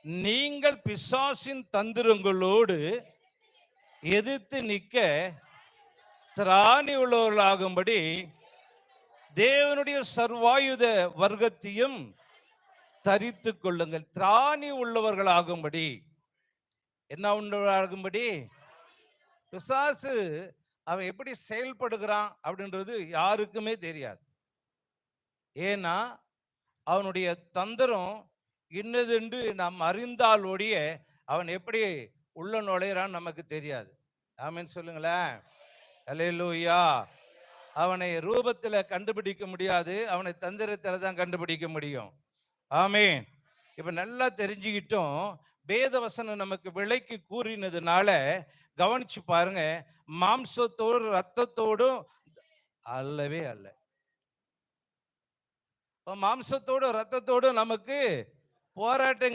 நீங்கள் பிசாசின் தந்திரங்களோடு எதிர்த்து நிற்க திராணி உள்ளவர்களாகும்படி தேவனுடைய சர்வாயுத வர்க்கத்தையும் தரித்து கொள்ளுங்கள். திராணி உள்ளவர்களாகும்படி. என்ன உள்ளவர்களாகும்படி? பிசாசு அவன் எப்படி செயல்படுகிறான் அப்படின்றது யாருக்குமே தெரியாது. ஏன்னா அவனுடைய தந்திரம் இன்னதென்று நாம் அறிந்தால் ஒழிய அவன் எப்படி உள்ள நுழையிறான் நமக்கு தெரியாது. ஆமென் சொல்லுங்களேன். அல்லேலூயா. அவனை ரூபத்தில் கண்டுபிடிக்க முடியாது, அவனை தந்திரத்தில் தான் கண்டுபிடிக்க முடியும். ஆமென். இப்ப நல்லா தெரிஞ்சுக்கிட்டோம். வேத வசனம் நமக்கு விலைக்கு கூறினதுனால கவனிச்சு பாருங்க. மாம்சத்தோடு ரத்தத்தோடும் அல்லவே அல்ல. மாம்சத்தோடு ரத்தத்தோடு நமக்கு போராட்டங்கள்